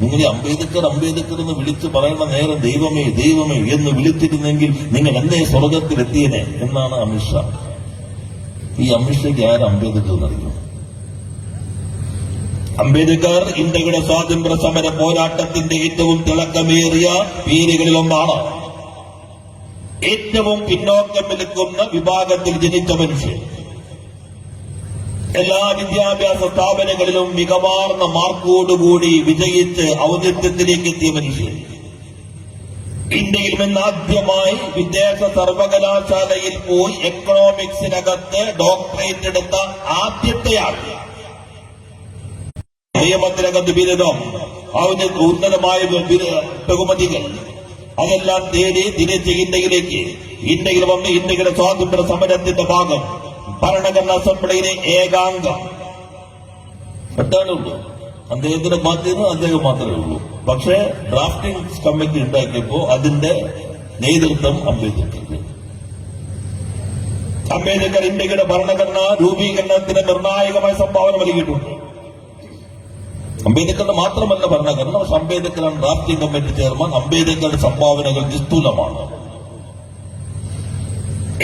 നിങ്ങൾ അംബേദ്കർ എന്ന് വിളിച്ചു പറയുന്ന നേരം ദൈവമേ ദൈവമേ എന്ന് വിളിച്ചിരുന്നെങ്കിൽ നിങ്ങൾ എന്നെ സ്വർഗത്തിലെത്തിയനെ എന്നാണ് അമിത്ഷാ. ഈ അമിത്ഷയ്ക്ക് ആര് അംബേദ്കർ എന്നറിയും? അംബേദ്കർ ഇന്ത്യയുടെ സ്വാതന്ത്ര്യ സമര പോരാട്ടത്തിന്റെ ഏറ്റവും തിളക്കമേറിയ പേരുകളിലൊന്നാണ്. ഏറ്റവും പിന്നോക്കം നിൽക്കുന്ന വിഭാഗത്തിൽ ജനിച്ച മനുഷ്യൻ, എല്ലാ വിദ്യാഭ്യാസ സ്ഥാപനങ്ങളിലും മികവാർന്ന മാർക്കോടുകൂടി വിജയിച്ച് ഔന്നത്യത്തിലേക്ക് എത്തിയ മനുഷ്യൻ, ഇന്ത്യയിൽ നിന്ന് ആദ്യമായി വിദേശ സർവകലാശാലയിൽ പോയി എക്കണോമിക്സിനകത്ത് ഡോക്ടറേറ്റ് എടുത്ത ആദ്യത്തെയാൾ, നിയമത്തിനകത്ത് ബിരുദം, ഉന്നതമായ ബഹുമതികൾ അതെല്ലാം തേടി തിരിച്ച് ഇന്ത്യയിൽ വന്ന് ഇന്ത്യയുടെ സ്വാതന്ത്ര്യ സമരത്തിന്റെ ഭാഗം ഭരണഘടനാ അസംബ്ലിയിലെ ഏകാംഗം. എട്ടാണേ ഉള്ളൂ അദ്ദേഹത്തിന്റെ ബാധ്യത, അദ്ദേഹം മാത്രമേ ഉള്ളൂ. പക്ഷേ ഡ്രാഫ്റ്റിംഗ് കമ്മിറ്റി ഉണ്ടാക്കിയപ്പോ അതിന്റെ നേതൃത്വം അംബേദ്കർ ഇന്ത്യയുടെ ഭരണഘടനാ രൂപീകരണത്തിന് നിർണായകമായ സംഭാവന നൽകിയിട്ടുണ്ട്. അംബേദ്കറുടെ മാത്രമല്ല ഭരണഘടന, പക്ഷെ അംബേദ്കറാണ് ഡ്രാഫ്റ്റിംഗ് കമ്മിറ്റി ചെയർമാൻ. അംബേദ്കറുടെ സംഭാവനകൾ നിസ്തുലമാണ്.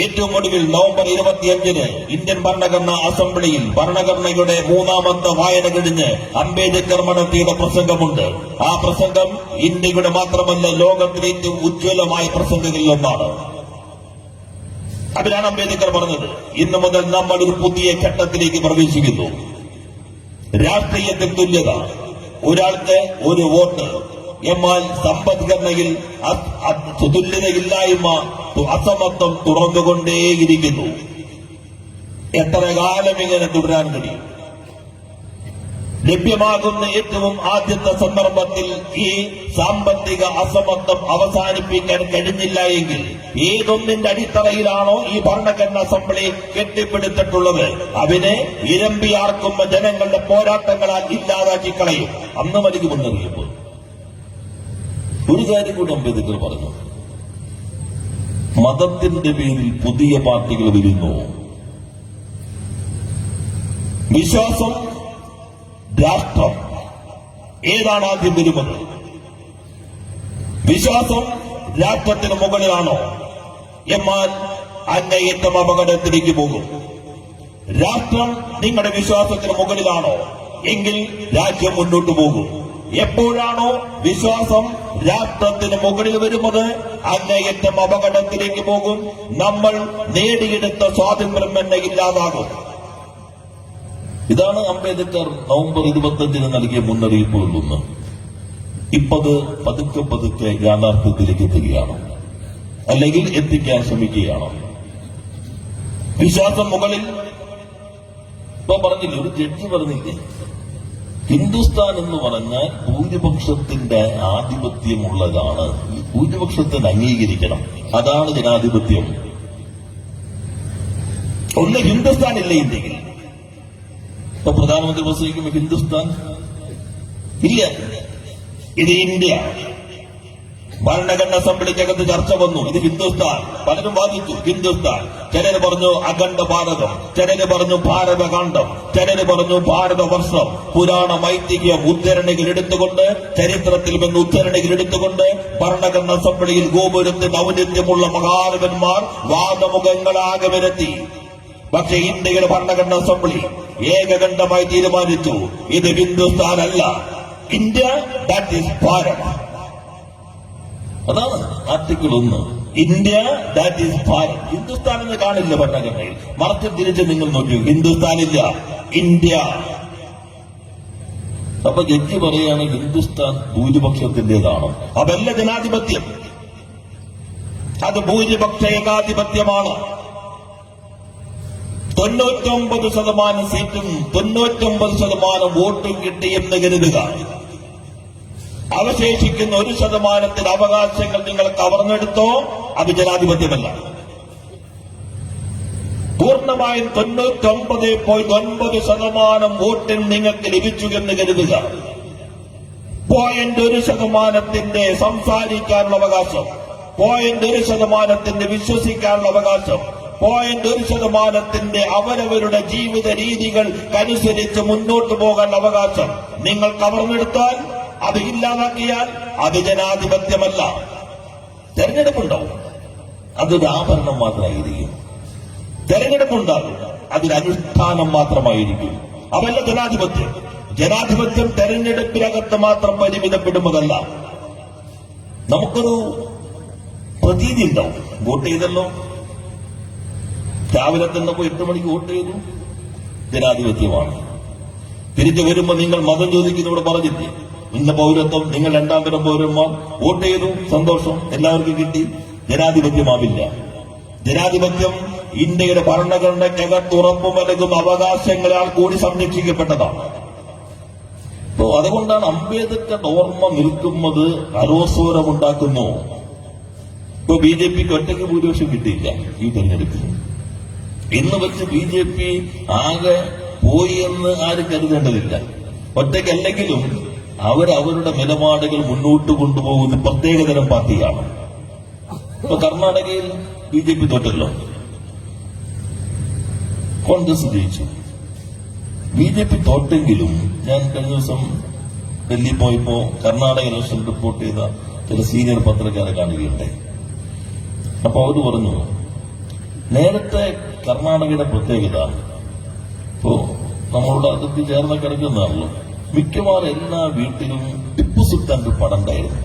ഏറ്റവും ഒടുവിൽ നവംബർ 25 ഇന്ത്യൻ ഭരണഘടനാ അസംബ്ലിയിൽ ഭരണഘടനയുടെ 3ാമത്തെ വായന കഴിഞ്ഞ് അംബേദ്കർ നടത്തിയ പ്രസംഗമുണ്ട്. ആ പ്രസംഗം ഇന്ത്യയുടെ മാത്രമല്ല ലോകത്തിലെ ഏറ്റവും ഉജ്ജ്വലമായ പ്രസംഗങ്ങളിലൊന്നാണ്. അതിലാണ് അംബേദ്കർ പറഞ്ഞത്, ഇന്നു മുതൽ നമ്മൾ ഒരു പുതിയ ഘട്ടത്തിലേക്ക് പ്രവേശിക്കുന്നു. രാഷ്ട്രീയത്തിൽ തുല്യത, ഒരാൾക്ക് ഒരു വോട്ട്. എന്നാൽ സമ്പദ്ഘടനയിൽ തുല്യതയില്ലായ്മ, അസമത്വം തുറന്നുകൊണ്ടേയിരിക്കുന്നു. എത്ര കാലം ഇങ്ങനെ തുടരാൻ കഴിയും? ലഭ്യമാകുന്ന ഏറ്റവും ആദ്യത്തെ സന്ദർഭത്തിൽ ഈ സാമ്പത്തിക അസമത്വം അവസാനിപ്പിക്കാൻ കഴിഞ്ഞില്ല എങ്കിൽ ഏതൊന്നിന്റെ അടിത്തറയിലാണോ ഈ ഭരണഘടനാ അസംബ്ലി കെട്ടിപ്പിടുത്തിട്ടുള്ളത് അതിനെ ഇരമ്പിയാർക്കുന്ന ജനങ്ങളുടെ പോരാട്ടങ്ങളാൽ ഇല്ലാതാക്കി കളയും. അന്ന് മതിക്ക് മുന്നറിയിപ്പ്. ഒരു കാര്യം കൂടി അംബേദ്കർ പറഞ്ഞു, മതത്തിന്റെ പേരിൽ പുതിയ പാർട്ടികൾ വരുന്നു. വിശ്വാസം, രാഷ്ട്രം ഏതാണ് ആദ്യം വരുന്നത്? വിശ്വാസം രാഷ്ട്രത്തിന് മുകളിലാണോ? എന്നാൽ അങ്ങേയറ്റം അപകടത്തിലേക്ക് പോകും. രാഷ്ട്രം നിങ്ങളുടെ വിശ്വാസത്തിന് മുകളിലാണോ എങ്കിൽ രാജ്യം മുന്നോട്ട് പോകും. എപ്പോഴാണോ വിശ്വാസം രാഷ്ട്രത്തിന് മുകളിൽ വരുന്നത് അങ്ങേയറ്റം അപകടത്തിലേക്ക് പോകും. നമ്മൾ നേടിയെടുത്ത സ്വാതന്ത്ര്യം തന്നെ ഇല്ലാതാകും. ഇതാണ് അംബേദ്കർ നവംബർ 25 നൽകിയ മുന്നറിയിപ്പുകളിലൊന്ന്. ഇപ്പത് പതുക്കെ യാഥാർത്ഥ്യത്തിലേക്ക് എത്തുകയാണ്, അല്ലെങ്കിൽ എത്തിക്കാൻ ശ്രമിക്കുകയാണ്. വിശ്വാസം മുകളിൽ. ഇപ്പൊ പറഞ്ഞില്ലേ, ഒരു ജഡ്ജി പറഞ്ഞില്ലേ, ഹിന്ദുസ്ഥാൻ എന്ന് പറഞ്ഞാൽ ഭൂരിപക്ഷത്തിന്റെ ആധിപത്യമുള്ളതാണ്. ഭൂരിപക്ഷത്തിന് അംഗീകരിക്കണം, അതാണ് ജനാധിപത്യം. ഒന്ന് ഹിന്ദുസ്ഥാൻ ഇല്ല ഇന്ത്യയിൽ. ഇപ്പൊ പ്രധാനമന്ത്രി പ്രസംഗിക്കുമ്പോൾ ഹിന്ദുസ്ഥാൻ ഇല്ല, ഇത് ഇന്ത്യ. ഭരണഘടനാ അസംബ്ലിക്കകത്ത് ചർച്ച വന്നു, ഇത് ഹിന്ദുസ്ഥാൻ. പലരും വാദിച്ചു ഹിന്ദുസ്ഥാൻ. ചിലര് പറഞ്ഞു അഖണ്ഡ ഭാരതം, ചിലര് പറഞ്ഞു ഭാരതഖണ്ഡം, ചിലര് പറഞ്ഞു ഭാരതവർഷം. പുരാണ ഐതിഹ്യം ഉദ്ധരണികൾ എടുത്തുകൊണ്ട്, ചരിത്രത്തിൽ നിന്ന് ഉദ്ധരണികൾ എടുത്തുകൊണ്ട് ഭരണഘടനാ അസംബ്ലിയിൽ ഗോപുരത്തിന് ഔന്നത്യമുള്ള മഹാരഥന്മാർ വാദമുഖങ്ങളാകെ വരുത്തി. പക്ഷെ ഇന്ത്യയുടെ ഭരണഘടനാ അസംബ്ലി ഏകകണ്ഠമായി തീരുമാനിച്ചു, ഇത് ഹിന്ദുസ്ഥാൻ അല്ല, ഇന്ത്യ ദാറ്റ് ഈസ് ഭാരത്. അതാണ് article 1. India that is Bharat. Hindustan എന്ന് കാണില്ല ഭരണഘടനയിൽ. മറിച്ച് തിരിച്ച് നിങ്ങൾ നോക്കൂ, ഹിന്ദുസ്ഥാനില്ല, ഇന്ത്യ. അപ്പൊ ജഡ്ജി പറയാണ് ഹിന്ദുസ്ഥാൻ ഭൂരിപക്ഷത്തിന്റേതാണ്. അതല്ല ജനാധിപത്യം, അത് ഭൂരിപക്ഷ ഏകാധിപത്യമാണ്. 99% സീറ്റും 99% വോട്ടും കിട്ടിയെന്ന് കരുതുക. അവശേഷിക്കുന്ന 1% അവകാശങ്ങൾ നിങ്ങൾ കവർന്നെടുത്തോ, അത് ജനാധിപത്യമല്ല. പൂർണ്ണമായും 99.9% വോട്ടിൽ നിങ്ങൾക്ക് ലഭിച്ചു എന്ന് കരുതുക. 0.1% സംസാരിക്കാനുള്ള അവകാശം, 0.1% വിശ്വസിക്കാനുള്ള അവകാശം, 0.1% അവരവരുടെ ജീവിത രീതികൾക്കനുസരിച്ച് മുന്നോട്ട് പോകാൻ അവകാശം നിങ്ങൾ കവർന്നെടുത്താൽ അത് ഇല്ലാതാക്കിയാൽ അത് ജനാധിപത്യമല്ല. തെരഞ്ഞെടുപ്പുണ്ടാവും, അതൊരു ആഭരണം മാത്രമായിരിക്കും. തെരഞ്ഞെടുപ്പുണ്ടാകും, അതിനനുഷ്ഠാനം മാത്രമായിരിക്കും. അതല്ല ജനാധിപത്യം. ജനാധിപത്യം തെരഞ്ഞെടുപ്പിനകത്ത് മാത്രം പരിമിതപ്പെടുന്നതല്ല. നമുക്കൊരു പ്രതീതി ഉണ്ടാവും. വോട്ട് ചെയ്തല്ലോ, രാവിലെ തന്നെ പോയി 8 മണിക്ക് വോട്ട് ചെയ്തു, ജനാധിപത്യമാണ്. തിരിച്ചു വരുമ്പോ നിങ്ങൾ മതം ചോദിക്കുന്നവിടെ പറഞ്ഞില്ലേ, ഇന്ന പൗരത്വം, നിങ്ങൾ 2ാം തരം പൗരന്മാർ, വോട്ട് ചെയ്തു, സന്തോഷം, എല്ലാവർക്കും കിട്ടി. ജനാധിപത്യമാവില്ല. ജനാധിപത്യം ഇന്ത്യയുടെ ഭരണഘടനയ്ക്കകത്ത് ഉറപ്പു നൽകുന്ന അവകാശങ്ങളാൽ കൂടി സംരക്ഷിക്കപ്പെട്ടതാണ്. അപ്പോ അതുകൊണ്ടാണ് അംബേദ്കറുടെ ഓർമ്മ നിൽക്കുന്നത് അരോസ്വരമുണ്ടാക്കുന്നു. ഇപ്പൊ BJPക്ക് ഒറ്റയ്ക്ക് ഭൂരിപക്ഷം കിട്ടിയില്ല ഈ തെരഞ്ഞെടുപ്പിൽ. ഇന്ന് വെച്ച് BJP ആകെ പോയി എന്ന് ആരും കരുതേണ്ടതില്ല. ഒറ്റയ്ക്കല്ലെങ്കിലും അവരവരുടെ നിലപാടുകൾ മുന്നോട്ട് കൊണ്ടുപോകുന്ന പ്രത്യേകതരം പാർട്ടിയാണ്. ഇപ്പൊ കർണാടകയിൽ BJP തോറ്റല്ലോ, കോൺഗ്രസ് ജയിച്ചു. BJP തോറ്റെങ്കിലും ഞാൻ കഴിഞ്ഞ ദിവസം ഡൽഹി പോയപ്പോ കർണാടക ഇലക്ഷൻ റിപ്പോർട്ട് ചെയ്ത ചില സീനിയർ പത്രക്കാരെ കാണുകയുണ്ടായി. അപ്പൊ അവര് പറഞ്ഞു, നേരത്തെ കർണാടകയുടെ പ്രത്യേകത, ഇപ്പോ നമ്മളുടെ അതിർത്തി ചേർന്ന് കിടക്കുന്നതാണല്ലോ, മിക്കവാറും എല്ലാ വീട്ടിലും ടിപ്പു സുൽത്താന്റെ പടം ഉണ്ടായിരുന്നു.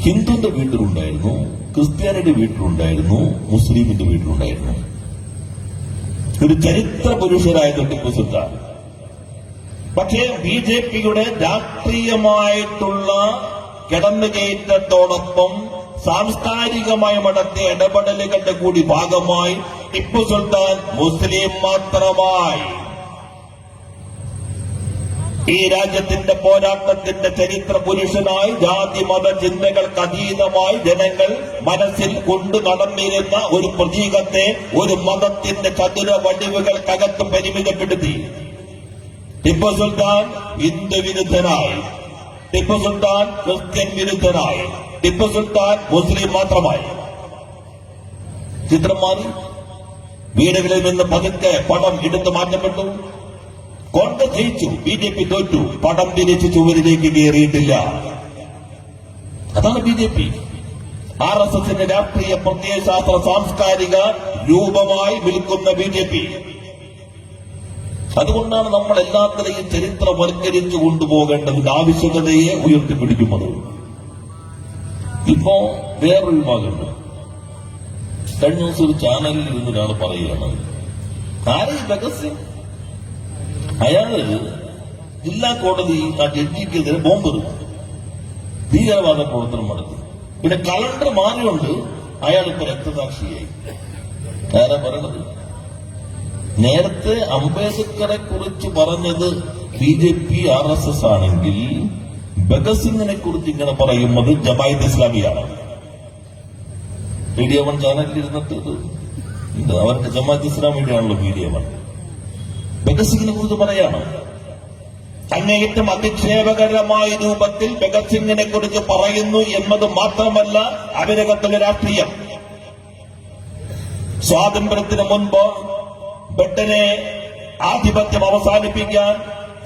ഹിന്ദുവിന്റെ വീട്ടിലുണ്ടായിരുന്നു, ക്രിസ്ത്യാനിയുടെ വീട്ടിലുണ്ടായിരുന്നു, മുസ്ലിമിന്റെ വീട്ടിലുണ്ടായിരുന്നു. ഒരു ചരിത്ര പുരുഷനായിരുന്നു ടിപ്പു സുൽത്താൻ. പക്ഷേ BJPയുടെ രാഷ്ട്രീയമായിട്ടുള്ള കിടന്നുകയറ്റത്തോടൊപ്പം സാംസ്കാരികമായി നടത്തിയ ഇടപെടലുകളുടെ കൂടി ഭാഗമായി ടിപ്പു സുൽത്താൻ മുസ്ലിം മാത്രമായി ഈ രാജ്യത്തിന്റെ പോരാട്ടത്തിന്റെ ചരിത്ര പുരുഷനായി ജാതി മത ചിന്തകൾക്ക് അതീതമായി ജനങ്ങൾ മനസ്സിൽ കൊണ്ടു നടന്നിരുന്ന ഒരു പ്രതീകത്തെ ഒരു മതത്തിന്റെ ചതുര വടിവുകൾക്കകത്ത് പരിമിതപ്പെടുത്തി. ടിപ്പു സുൽത്താൻ ഹിന്ദു വിരുദ്ധനായി, ടിപ്പു സുൽത്താൻ ക്രിസ്ത്യൻ വിരുദ്ധനായി, ടിപ്പു സുൽത്താൻ മുസ്ലിം മാത്രമായി. ചിത്രം മാറി. വീടുകളിൽ നിന്ന് പതുക്കെ പടം എടുത്തു മാറ്റപ്പെട്ടു. കോൺഗ്രസ് ജയിച്ചു, BJP തോറ്റു, പടം തിരിച്ച് ചുവരിലേക്ക് കയറിയിട്ടില്ല. അതാണ് BJP. RSSന്റെ രാഷ്ട്രീയ പ്രത്യയശാസ്ത്ര സാംസ്കാരിക രൂപമായി വിൽക്കുന്ന BJP. അതുകൊണ്ടാണ് നമ്മൾ എല്ലാത്തിനെയും ചരിത്രവൽക്കരിച്ചു കൊണ്ടുപോകേണ്ടതിന്റെ ആവശ്യകതയെ ഉയർത്തിപ്പിടിക്കുന്നത്. ഇപ്പോ വേറൊരു വിഭാഗമുണ്ട്. കഴിഞ്ഞ ദിവസം ഒരു ചാനലിൽ ഇരുന്നൊരാൾ പറയുകയാണ്, ആരെയും ഭഗത് സിംഗ്, അയാള് ജില്ലാ കോടതി ആ ജഡ്ജിക്കെതിരെ ബോംബെറിഞ്ഞു, ഭീകരവാദ പ്രവർത്തനം നടത്തി. പിന്നെ കലണ്ടർ മാറിയുണ്ട്, അയാളിപ്പോ രക്തസാക്ഷിയായി. ആരാ പറയണത്? നേരത്തെ അംബേദ്കറെ കുറിച്ച് പറഞ്ഞത് BJP RSS ആണെങ്കിൽ ഭഗത് സിംഗിനെ കുറിച്ച് ഇങ്ങനെ പറയുന്നത് ജമാഅത്ത് ഇസ്ലാമിയാണ്. മീഡിയ വൺ ചാനലിൽ ഇരുന്നിട്ട് അവരുടെ ജമാഅത്ത് ഇസ്ലാമിയുടെയാണല്ലോ മീഡിയ വൺ. ഭഗത് സിംഗിനെ കുറിച്ച് പറയാണ്. അങ്ങേയറ്റം അധിക്ഷേപകരമായ രൂപത്തിൽ ഭഗത് സിംഗിനെ കുറിച്ച് പറയുന്നു എന്നത് മാത്രമല്ല അവരകത്തുള്ള രാഷ്ട്രീയം. സ്വാതന്ത്ര്യത്തിന് മുൻപ് ബ്രിട്ടനെ ആധിപത്യം അവസാനിപ്പിക്കാൻ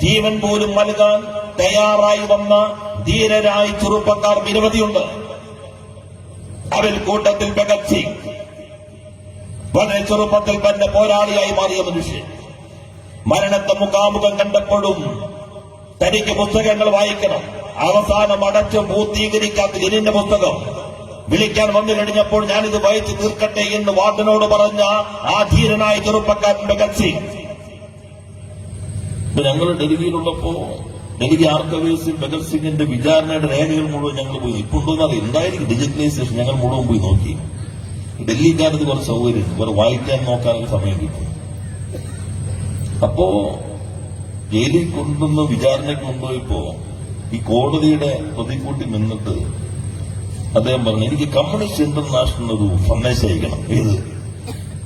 ജീവൻ പോലും നൽകാൻ തയ്യാറായി വന്ന ധീരരായ ചെറുപ്പക്കാർ നിരവധിയുണ്ട്. അവരിൽ കൂട്ടത്തിൽ ഭഗത് സിംഗ് വളരെ ചെറുപ്പത്തിൽ തന്നെ പോരാളിയായി മാറിയ മനുഷ്യൻ. മരണത്തെ മുഖാമുഖം കണ്ടപ്പോഴും തനിക്ക് പുസ്തകങ്ങൾ വായിക്കണം, അവസാനം അടച്ച് പൂർത്തീകരിക്കാത്ത ലെനിന്റെ പുസ്തകം വിളിക്കാൻ വന്നു കഴിഞ്ഞപ്പോൾ ഞാനിത് വായിച്ചു തീർക്കട്ടെ എന്ന് വാർഡനോട് പറഞ്ഞ ആ ധീരനായ ചെറുപ്പക്കാരൻ ഭഗത് സിംഗ്. ഞങ്ങൾ ഡൽഹിയിലുള്ളപ്പോ ഡൽഹി ആർക്കൈവ്സിൽ ഭഗത് സിംഗിന്റെ വിചാരണയുടെ രേഖകൾ മുഴുവൻ ഞങ്ങൾ പോയി. ഇപ്പൊ ഉണ്ടോന്നറിയാം, എന്തായിരിക്കും ഡിജിറ്റലൈസേഷൻ, ഞങ്ങൾ മുഴുവൻ പോയി നോക്കി. ഡൽഹിക്കാരത് കുറച്ച് സൗകര്യം, വേറെ വായിക്കാൻ നോക്കാനുള്ള സമയം കിട്ടും. അപ്പോ ജയിലിൽ കൊണ്ടുവന്ന് വിചാരണയ്ക്ക് കൊണ്ടുപോയപ്പോ ഈ കോടതിയുടെ പ്രതിക്കൂട്ടി നിന്നിട്ട് അദ്ദേഹം പറഞ്ഞു, എനിക്ക് കമ്മ്യൂണിസ്റ്റ് ഇന്റർനാഷണൽ ഒരു സന്ദേശം അയക്കണം. ഏത്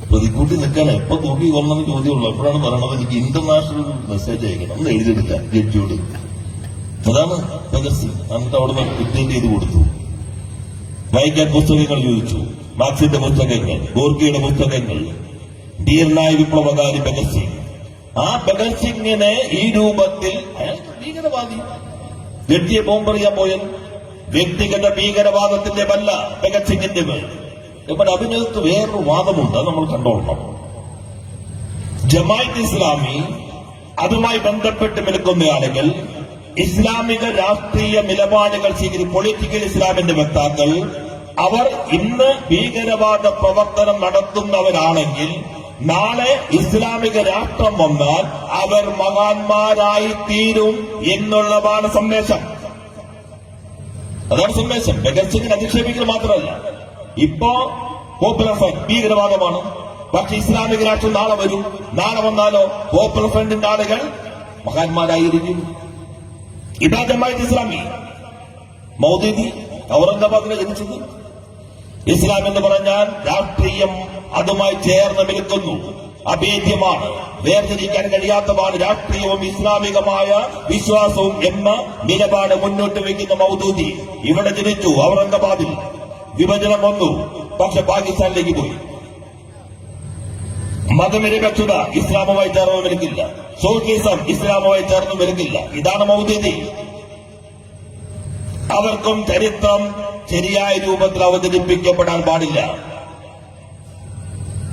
പ്രതിക്കൂട്ടി നിൽക്കാൻ എപ്പോ തൂക്കി കൊള്ളണമെന്ന് ചോദ്യമുള്ളൂ. അപ്പോഴാണ് പറയണത് എനിക്ക് ഇന്റർനാഷണൽ മെസ്സേജ് അയക്കണം എന്ന് എഴുതിയെടുക്കാൻ ജഡ്ജിയോട്. അതാണ് ഭഗത് സിംഗ്. എന്നിട്ട് അവിടെ നിന്ന് പ്രിന്റ് ചെയ്ത് കൊടുത്തു. വായിക്കാൻ പുസ്തകങ്ങൾ ചോദിച്ചു, മാർക്സിന്റെ പുസ്തകങ്ങൾ, ഗോർക്കിയുടെ പുസ്തകങ്ങൾ. ധീരനായ വിപ്ലവകാരി ഭഗത് സിംഗ്. ആ ഭഗത് സിംഗിനെ ഈ രൂപത്തിൽ, അയാൾ ഭീകരവാദി, വ്യക്തിയെ ബോംബെറിയാൻ പോയത് വ്യക്തിഗത ഭീകരവാദത്തിന്റെ വല്ല ഭഗത് സിംഗിന്റെ ഇപ്പോൾ അതിനകത്ത് വേറൊരു വാദമുണ്ട്, നമ്മൾ കണ്ടോളണം. ജമാഅത്ത് ഇസ്ലാമി അതുമായി ബന്ധപ്പെട്ട് നിൽക്കുന്നയാളുകൾ ഇസ്ലാമിക രാഷ്ട്രീയ നിലപാടുകൾ പൊളിറ്റിക്കൽ ഇസ്ലാമിന്റെ വക്താക്കൾ അവർ ഇന്ന് ഭീകരവാദ പ്രവർത്തനം നടത്തുന്നവരാണെങ്കിൽ നാളെ ഇസ്ലാമിക രാഷ്ട്രം വന്നാൽ അവർ മഹാന്മാരായി തീരും എന്നുള്ളതാണ് സന്ദേശം. അതാണ് സന്ദേശം. ഭഗത് സിംഗിനെ അധിക്ഷേപിക്കുന്നത് മാത്രമല്ല, ഇപ്പോ പോപ്പുലർ ഫ്രണ്ട് ഭീകരവാദമാണ്, പക്ഷെ ഇസ്ലാമിക രാഷ്ട്രം നാളെ വരും. നാളെ വന്നാലോ പോപ്പുലർ ഫ്രണ്ടിന്റെ ആളുകൾ മഹാന്മാരായിരിക്കും. ഇതാ ജമാഅത്ത് ഇസ്ലാമി. മൗദൂദി ഔറംഗാബാദിലെ ജനിച്ചത്. ഇസ്ലാം എന്ന് പറഞ്ഞാൽ രാഷ്ട്രീയം അതുമായി ചേർന്ന് നിൽക്കുന്നു, അഭേദ്യമാണ്, വേർതിരിക്കാൻ കഴിയാത്തതാണ് രാഷ്ട്രീയവും ഇസ്ലാമികമായ വിശ്വാസവും എന്ന നിലപാട് മുന്നോട്ട് വയ്ക്കുന്ന മൗദൂദി ഇവിടെ ജനിച്ചു. ഔറംഗാബാദിൽ വിഭജനം വന്നു, പക്ഷെ പാകിസ്ഥാനിലേക്ക് പോയി. മതനിരപേക്ഷത ഇസ്ലാമുമായി ചേർന്ന് നിൽക്കില്ല, സോഷ്യലിസം ഇസ്ലാമുമായി ചേർന്ന് നിൽക്കില്ല. ഇതാണ് മൗദൂദി. അവർക്കും ചരിത്രം ശരിയായ രൂപത്തിൽ അവതരിപ്പിക്കപ്പെടാൻ പാടില്ല.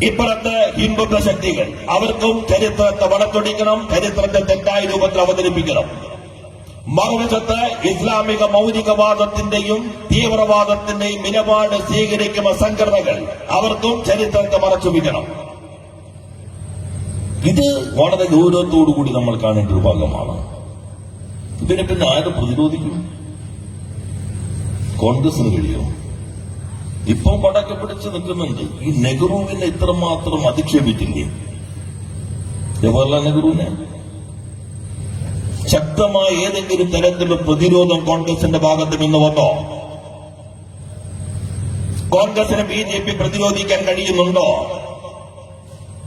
ഇപ്പുറത്ത് ഹിന്ദുത്വ ശക്തികൾ അവർക്കും ചരിത്രത്തെ വളച്ചൊടിക്കണം, ചരിത്രത്തെ തെറ്റായ രൂപത്തിൽ അവതരിപ്പിക്കണം. മറുവശത്ത് ഇസ്ലാമിക മൗലികവാദത്തിന്റെയും തീവ്രവാദത്തിന്റെയും നിലപാട് സ്വീകരിക്കുന്ന സംഘടനകൾ അവർക്കും ചരിത്രത്തെ മറച്ചുപിക്കണം. ഇത് വളരെ ഗൗരവത്തോടുകൂടി നമ്മൾ കാണേണ്ട ഒരു ഭാഗമാണ്. ഇതിനെ പിന്നെ ആര് പ്രതിരോധിക്കും? കോൺഗ്രസിന് കഴിയും. ഇപ്പം പടക്കെ പിടിച്ച് നിൽക്കുന്നുണ്ട്. ഈ നെഹ്റുവിനെ ഇത്രമാത്രം അധിക്ഷേപിച്ചില്ലേ ജവഹർലാൽ നെഹ്റുവിനെ? ശക്തമായ ഏതെങ്കിലും തരത്തിലുള്ള പ്രതിരോധം കോൺഗ്രസിന്റെ ഭാഗത്ത് നിന്ന് വന്നോ? കോൺഗ്രസിനെ ബി ജെ പി പ്രതിരോധിക്കാൻ കഴിയുന്നുണ്ടോ?